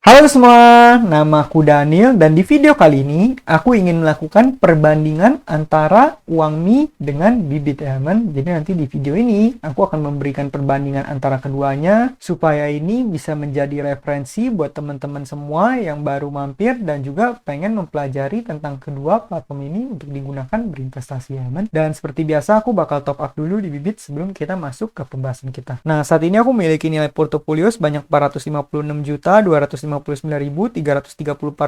Halo semua, nama aku Daniel dan di video kali ini aku ingin melakukan perbandingan antara Uangmi dengan Bibit ya teman. Jadi nanti di video ini aku akan memberikan perbandingan antara keduanya supaya ini bisa menjadi referensi buat teman-teman semua yang baru mampir dan juga pengen mempelajari tentang kedua platform ini untuk digunakan berinvestasi ya teman. Dan seperti biasa aku bakal top up dulu di Bibit sebelum kita masuk ke pembahasan kita. Nah, saat ini aku memiliki nilai portofolio sebanyak 456.259.330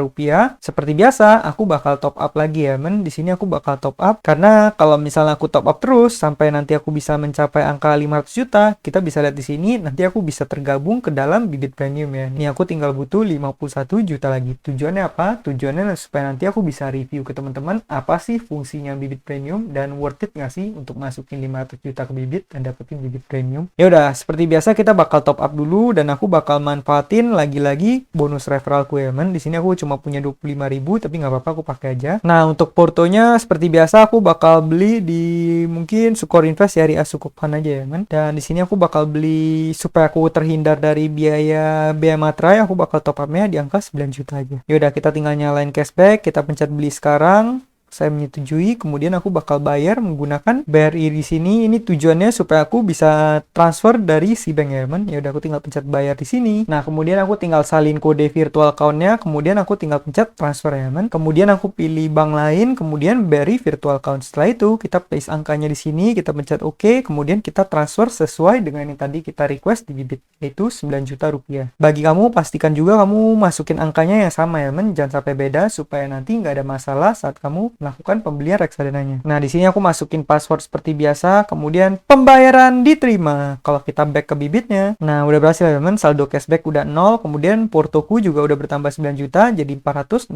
rupiah. Seperti biasa, aku bakal top up lagi ya, men. Di sini aku bakal top up karena kalau misalnya aku top up terus sampai nanti aku bisa mencapai angka 500 juta, kita bisa lihat di sini nanti aku bisa tergabung ke dalam Bibit Premium ya. Ini aku tinggal butuh 51 juta lagi. Tujuannya apa? Tujuannya supaya nanti aku bisa review ke teman-teman apa sih fungsinya Bibit Premium dan worth it nggak sih untuk masukin 500 juta ke Bibit dan dapetin Bibit Premium. Ya udah, seperti biasa kita bakal top up dulu dan aku bakal manfaatin lagi-lagi bonus referralku ya men. Di sini aku cuma punya 25.000 tapi nggak apa-apa aku pakai aja. Nah, untuk portonya seperti biasa aku bakal beli di mungkin Sukor Invest ya, Ria Sukupan aja ya men. Dan di sini aku bakal beli supaya aku terhindar dari biaya materai, aku bakal top upnya di angka 9 juta aja. Yaudah, kita tinggal nyalain cashback, kita pencet beli sekarang. Saya menyetujui, kemudian aku bakal bayar menggunakan BRI di sini. Ini tujuannya supaya aku bisa transfer dari si bank ya, teman. Ya udah, aku tinggal pencet bayar di sini. Nah, kemudian aku tinggal salin kode virtual account-nya, kemudian aku tinggal pencet transfer ya, teman. Kemudian aku pilih bank lain, kemudian BRI virtual account. Setelah itu, kita paste angkanya di sini, kita pencet OK, kemudian kita transfer sesuai dengan yang tadi kita request di Bibit, yaitu 9 juta rupiah. Bagi kamu, pastikan juga kamu masukin angkanya yang sama ya, teman. Jangan sampai beda supaya nanti nggak ada masalah saat kamu melakukan pembelian reksadananya. Nah, di sini aku masukin password seperti biasa, kemudian pembayaran diterima. Kalau kita back ke Bibitnya, nah udah berhasil ya teman, saldo cashback udah 0, kemudian portoku juga udah bertambah 9 juta jadi 465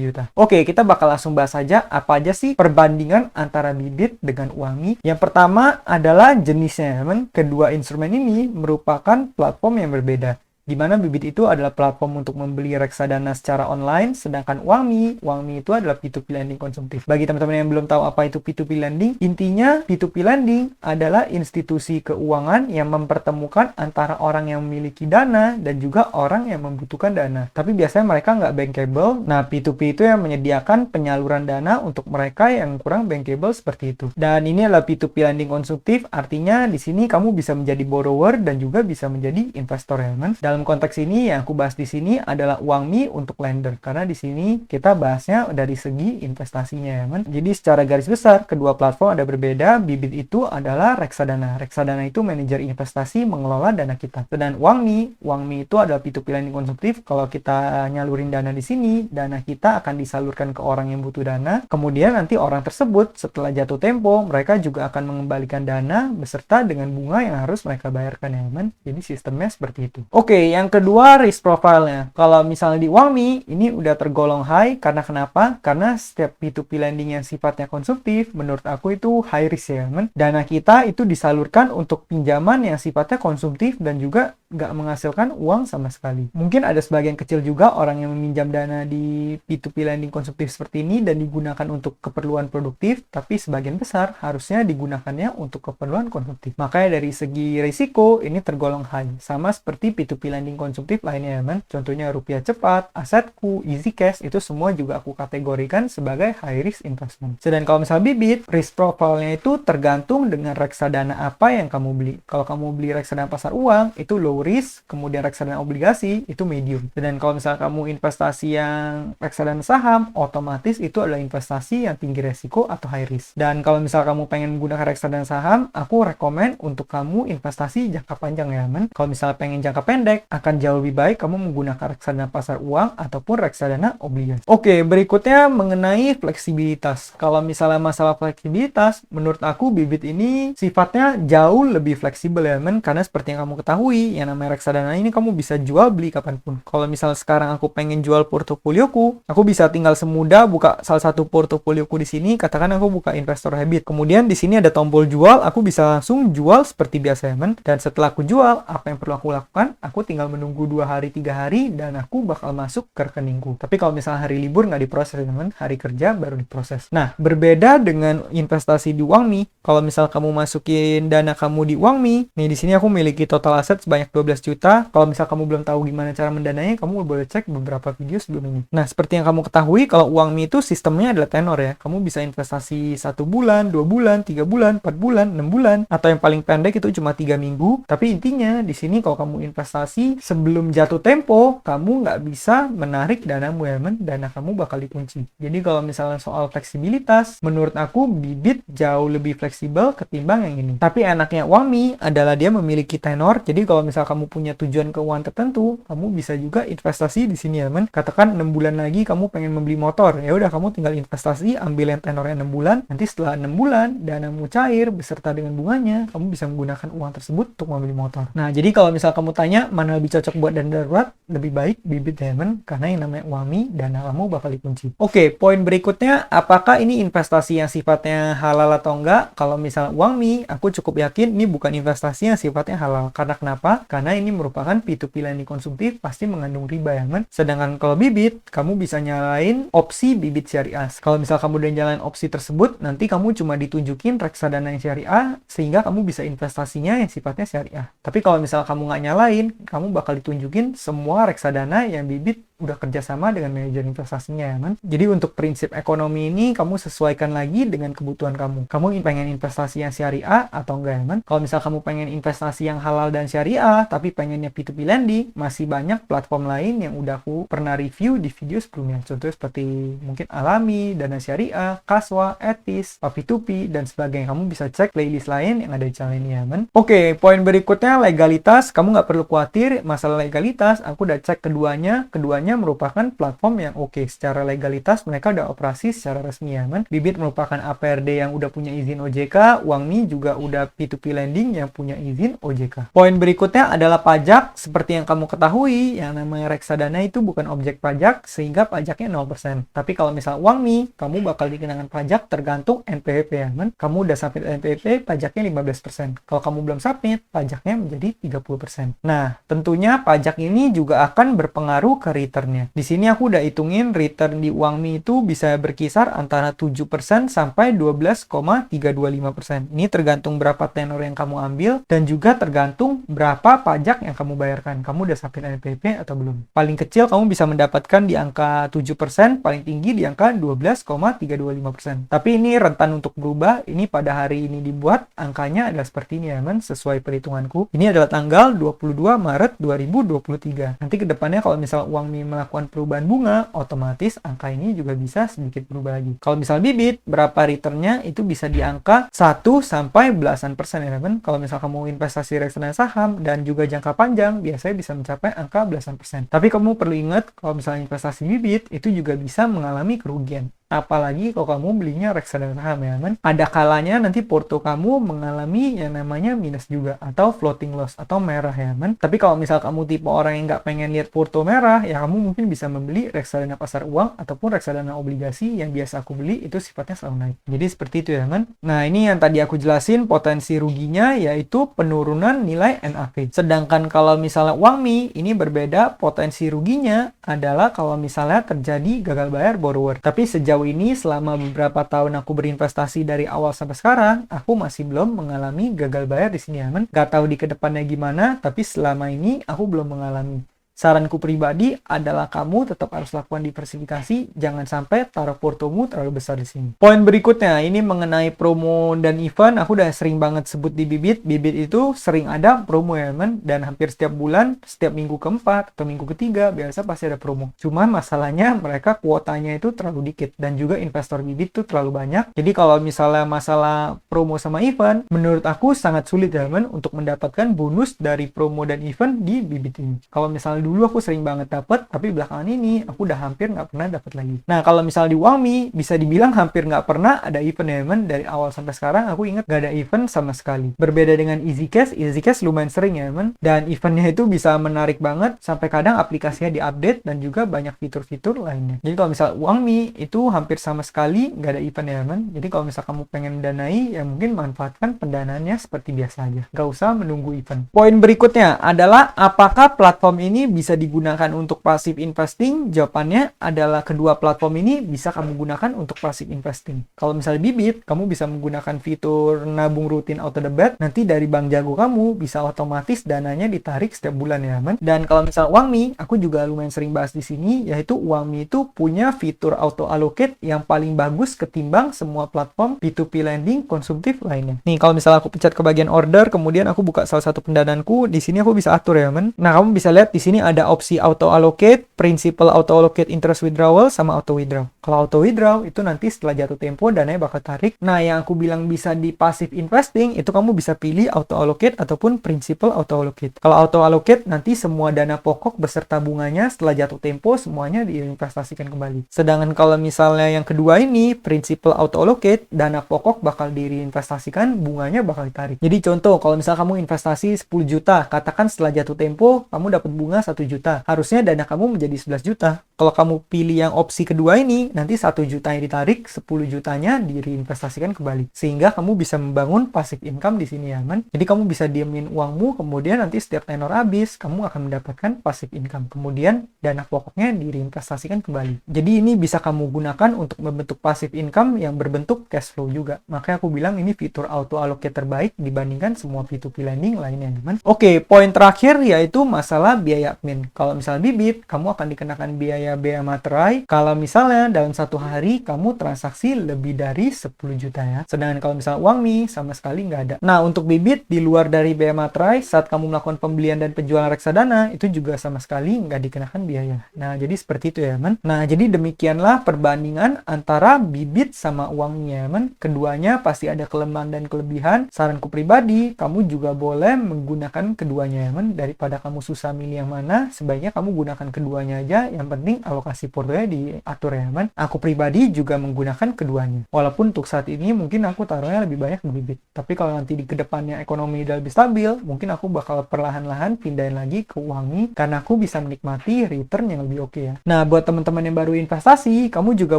juta. Oke, kita bakal langsung bahas aja apa aja sih perbandingan antara Bibit dengan Uangmi. Yang pertama adalah jenisnya teman. Kedua instrumen ini merupakan platform yang berbeda, di mana Bibit itu adalah platform untuk membeli reksadana secara online, sedangkan Uangmi itu adalah P2P lending konsumtif. Bagi teman-teman yang belum tahu apa itu P2P lending, intinya P2P lending adalah institusi keuangan yang mempertemukan antara orang yang memiliki dana dan juga orang yang membutuhkan dana. Tapi biasanya mereka nggak bankable. Nah, P2P itu yang menyediakan penyaluran dana untuk mereka yang kurang bankable seperti itu. Dan ini adalah P2P lending konsumtif, artinya di sini kamu bisa menjadi borrower dan juga bisa menjadi investor ya, teman. Dalam konteks ini yang aku bahas di sini adalah Uangmi untuk lender, karena di sini kita bahasnya dari segi investasinya ya man. Jadi secara garis besar kedua platform ada berbeda. Bibit itu adalah reksadana. Reksadana itu manajer investasi mengelola dana kita. Dan Uangmi itu adalah P2P lending konsumtif. Kalau kita nyalurin dana di sini, dana kita akan disalurkan ke orang yang butuh dana. Kemudian nanti orang tersebut setelah jatuh tempo, mereka juga akan mengembalikan dana beserta dengan bunga yang harus mereka bayarkan ya man. Jadi sistemnya seperti itu. Oke, yang kedua risk profile-nya. Kalau misalnya di Uangmi, ini udah tergolong high karena kenapa? Karena setiap P2P lending yang sifatnya konsumtif, menurut aku itu high risk ya, men. Dana kita itu disalurkan untuk pinjaman yang sifatnya konsumtif dan juga nggak menghasilkan uang sama sekali. Mungkin ada sebagian kecil juga orang yang meminjam dana di P2P lending konsumtif seperti ini dan digunakan untuk keperluan produktif, tapi sebagian besar harusnya digunakannya untuk keperluan konsumtif. Makanya dari segi risiko, ini tergolong high. Sama seperti P2P lending konsumtif lainnya ya man. Contohnya Rupiah Cepat, Asetku, Easy Cash, itu semua juga aku kategorikan sebagai high risk investment. Sedangkan kalau misalnya Bibit, risk profile-nya itu tergantung dengan reksadana apa yang kamu beli. Kalau kamu beli reksadana pasar uang, itu low risk, kemudian reksadana obligasi, itu medium. Dan kalau misalnya kamu investasi yang reksadana saham, otomatis itu adalah investasi yang tinggi resiko atau high risk. Dan kalau misalnya kamu pengen menggunakan reksadana saham, aku rekomen untuk kamu investasi jangka panjang ya man. Kalau misalnya pengen jangka pendek, akan jauh lebih baik kamu menggunakan reksadana pasar uang ataupun reksadana obligasi. Oke, berikutnya mengenai fleksibilitas. Kalau misalnya masalah fleksibilitas, menurut aku Bibit ini sifatnya jauh lebih fleksibel ya men, karena seperti yang kamu ketahui, yang namanya reksadana ini kamu bisa jual beli kapanpun. Kalau misalnya sekarang aku pengen jual portofolioku, aku bisa tinggal semudah buka salah satu portofolioku di sini, katakan aku buka investor habit. Kemudian di sini ada tombol jual, aku bisa langsung jual seperti biasa ya men. Dan setelah aku jual, apa yang perlu aku lakukan? Aku tinggal menunggu 2 hari 3 hari dan aku bakal masuk ke rekeningku. Tapi kalau misalnya hari libur nggak diproses teman, hari kerja baru diproses. Nah, berbeda dengan investasi di Uangmi, kalau misal kamu masukin dana kamu di Uangmi, nih di sini aku memiliki total aset sebanyak 12 juta. Kalau misal kamu belum tahu gimana cara mendanainya, kamu boleh cek beberapa video sebelum ini. Nah, seperti yang kamu ketahui, kalau Uangmi itu sistemnya adalah tenor ya. Kamu bisa investasi 1 bulan, 2 bulan, 3 bulan, 4 bulan, 6 bulan, atau yang paling pendek itu cuma 3 minggu. Tapi intinya di sini kalau kamu investasi sebelum jatuh tempo, kamu nggak bisa menarik danamu ya, dana kamu bakal dikunci. Jadi kalau misalnya soal fleksibilitas, menurut aku Bibit jauh lebih fleksibel ketimbang yang ini. Tapi enaknya Uangmi adalah dia memiliki tenor. Jadi kalau misal kamu punya tujuan keuangan tertentu, kamu bisa juga investasi di sini ya, Katakan 6 bulan lagi kamu pengen membeli motor, ya udah kamu tinggal investasi, ambil yang tenornya 6 bulan. Nanti setelah 6 bulan danamu cair beserta dengan bunganya, kamu bisa menggunakan uang tersebut untuk membeli motor. Nah, jadi kalau misal kamu tanya mana lebih cocok buat dana darurat, lebih baik Bibit Diamond karena yang namanya Uangmi, dana kamu bakal dikunci. Oke, poin berikutnya, apakah ini investasi yang sifatnya halal atau enggak? Kalau misal Uangmi, aku cukup yakin ini bukan investasi yang sifatnya halal. Karena kenapa? Karena ini merupakan P2P lending konsumtif, pasti mengandung riba ya, Sedangkan kalau Bibit, kamu bisa nyalain opsi Bibit Syariah. Kalau misal kamu udah nyalain opsi tersebut, nanti kamu cuma ditunjukin reksadana yang syariah, sehingga kamu bisa investasinya yang sifatnya syariah. Tapi kalau misal kamu nggak nyalain, kamu bakal ditunjukin semua reksadana yang Bibit udah kerjasama dengan manajer investasinya ya, Jadi untuk prinsip ekonomi ini, kamu sesuaikan lagi dengan kebutuhan kamu. Kamu pengen investasi yang syariah atau enggak ya, Kalau misal kamu pengen investasi yang halal dan syariah, tapi pengennya P2P lending, masih banyak platform lain yang udah aku pernah review di video sebelumnya. Contohnya seperti mungkin Alami, Dana Syariah, Kaswa, Etis, P2P, dan sebagainya. Kamu bisa cek playlist lain yang ada di channel ini ya, Oke, poin berikutnya legalitas. Kamu nggak perlu khawatir masalah legalitas. Aku udah cek keduanya merupakan platform yang oke. Secara legalitas mereka udah operasi secara resmi ya, Bibit merupakan APRD yang udah punya izin OJK, Uangmi juga udah P2P lending yang punya izin OJK. Poin berikutnya adalah pajak. Seperti yang kamu ketahui, yang namanya reksadana itu bukan objek pajak, sehingga pajaknya 0%. Tapi kalau misal Uangmi, kamu bakal dikenakan pajak tergantung NPWP ya, Kamu udah submit NPWP, pajaknya 15%. Kalau kamu belum submit, pajaknya menjadi 30%. Nah, tentunya pajak ini juga akan berpengaruh ke returnnya. Di sini aku udah hitungin return di Uangmi itu bisa berkisar antara 7% sampai 12,325%. Ini tergantung berapa tenor yang kamu ambil dan juga tergantung berapa pajak yang kamu bayarkan. Kamu udah submit NPWP atau belum? Paling kecil kamu bisa mendapatkan di angka 7%, paling tinggi di angka 12,325%. Tapi ini rentan untuk berubah. Ini pada hari ini dibuat, angkanya adalah seperti ini ya, sesuai perhitunganku. Ini adalah tanggal 22 Maret 2023. Nanti kedepannya kalau misal Uangmi melakukan perubahan bunga, otomatis angka ini juga bisa sedikit berubah lagi. Kalau misal Bibit, berapa returnnya itu bisa di angka 1 sampai belasan persen ya, teman. Kalau misal kamu investasi reksadana saham dan juga jangka panjang, biasanya bisa mencapai angka belasan persen. Tapi kamu perlu ingat, kalau misalnya investasi Bibit, itu juga bisa mengalami kerugian. Apalagi kalau kamu belinya reksadana saham ya, ada kalanya nanti porto kamu mengalami yang namanya minus juga, atau floating loss, atau merah ya, Tapi kalau misal kamu tipe orang yang nggak pengen lihat porto merah, ya kamu mungkin bisa membeli reksadana pasar uang ataupun reksadana obligasi yang biasa aku beli, itu sifatnya selalu naik. Jadi seperti itu ya, Nah, ini yang tadi aku jelasin potensi ruginya, yaitu penurunan nilai NAV. Sedangkan kalau misalnya Uangmi, ini berbeda, potensi ruginya adalah kalau misalnya terjadi gagal bayar borrower. Tapi sejauh ini selama beberapa tahun aku berinvestasi dari awal sampai sekarang, aku masih belum mengalami gagal bayar di sini ya, Gak tahu di kedepannya gimana, tapi selama ini aku belum mengalami. Saranku pribadi adalah kamu tetap harus lakukan diversifikasi, jangan sampai taruh portomu terlalu besar di sini. Poin berikutnya, ini mengenai promo dan event, aku udah sering banget sebut di Bibit. Bibit itu sering ada promo ya, dan hampir setiap bulan, setiap minggu keempat atau minggu ketiga, biasa pasti ada promo. Cuman masalahnya mereka kuotanya itu terlalu dikit, dan juga investor Bibit itu terlalu banyak. Jadi kalau misalnya masalah promo sama event, menurut aku sangat sulit ya, untuk mendapatkan bonus dari promo dan event di Bibit ini. Kalau misalnya dulu aku sering banget dapat, tapi belakangan ini aku udah hampir nggak pernah dapat lagi. Nah, kalau misal di Uangmi, bisa dibilang hampir nggak pernah ada event ya, men. Dari awal sampai sekarang aku ingat nggak ada event sama sekali. Berbeda dengan Easy Cash lumayan sering ya, men. Dan eventnya itu bisa menarik banget, sampai kadang aplikasinya diupdate dan juga banyak fitur-fitur lainnya. Jadi kalau misal Uangmi itu hampir sama sekali nggak ada event ya, men. Jadi kalau misal kamu pengen danai, ya mungkin manfaatkan pendanaannya seperti biasa aja. Nggak usah menunggu event. Poin berikutnya adalah apakah platform ini bisa digunakan untuk passive investing? Jawabannya adalah kedua platform ini bisa kamu gunakan untuk passive investing. Kalau misalnya Bibit, kamu bisa menggunakan fitur nabung rutin auto debit. Nanti dari bank jago kamu bisa otomatis dananya ditarik setiap bulan ya, men. Dan kalau misalnya Uangmi, aku juga lumayan sering bahas di sini, yaitu Uangmi itu punya fitur auto allocate yang paling bagus ketimbang semua platform P2P lending konsumtif lainnya. Nih, kalau misalnya aku pencet ke bagian order, kemudian aku buka salah satu pendanaanku, di sini aku bisa atur ya, men. Nah, kamu bisa lihat di sini ada opsi auto allocate, principal auto allocate interest withdrawal, sama auto withdraw. Kalau auto withdraw itu nanti setelah jatuh tempo dananya bakal tarik. Nah, yang aku bilang bisa di passive investing itu kamu bisa pilih auto allocate ataupun principal auto allocate. Kalau auto allocate nanti semua dana pokok beserta bunganya setelah jatuh tempo semuanya diinvestasikan kembali. Sedangkan kalau misalnya yang kedua ini principal auto allocate, dana pokok bakal diinvestasikan, bunganya bakal ditarik. Jadi contoh, kalau misalnya kamu investasi 10 juta, katakan setelah jatuh tempo kamu dapat bunga 1 juta. Harusnya dana kamu menjadi 11 juta. Kalau kamu pilih yang opsi kedua ini, nanti 1 jutanya ditarik, 10 jutanya diinvestasikan kembali. Sehingga kamu bisa membangun passive income di sini ya, man. Jadi kamu bisa diemin uangmu, kemudian nanti setiap tenor habis, kamu akan mendapatkan passive income. Kemudian dana pokoknya diinvestasikan kembali. Jadi ini bisa kamu gunakan untuk membentuk passive income yang berbentuk cash flow juga. Makanya aku bilang ini fitur auto allocate terbaik dibandingkan semua P2P lending lainnya, man. Oke, poin terakhir yaitu masalah biaya admin. Kalau misalnya Bibit, kamu akan dikenakan biaya materai kalau misalnya dalam satu hari kamu transaksi lebih dari 10 juta ya. Sedangkan kalau misalnya Uangmi sama sekali nggak ada. Nah, untuk Bibit di luar dari biaya materai saat kamu melakukan pembelian dan penjualan reksadana itu juga sama sekali nggak dikenakan biaya. Nah, jadi seperti itu ya, man. Nah, jadi demikianlah perbandingan antara Bibit sama Uangmi ya, man. Keduanya pasti ada kelemahan dan kelebihan. Saranku pribadi, kamu juga boleh menggunakan keduanya ya, man. Daripada kamu susah milih yang mana, sebaiknya kamu gunakan keduanya aja. Yang penting alokasi portofolio diatur ya, man. Aku pribadi juga menggunakan keduanya. Walaupun untuk saat ini mungkin aku taruhnya lebih banyak di Bibit. Tapi kalau nanti di kedepannya ekonomi udah lebih stabil, mungkin aku bakal perlahan-lahan pindahin lagi ke Uangmi karena aku bisa menikmati return yang lebih oke ya. Nah, buat teman-teman yang baru investasi, kamu juga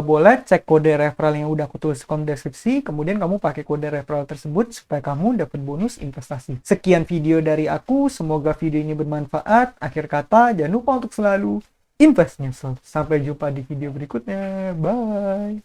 boleh cek kode referral yang udah aku tulis di deskripsi, kemudian kamu pakai kode referral tersebut supaya kamu dapat bonus investasi. Sekian video dari aku, semoga video ini bermanfaat. Akhir kata, jangan lupa untuk selalu invest in yourself. Sampai jumpa di video berikutnya. Bye.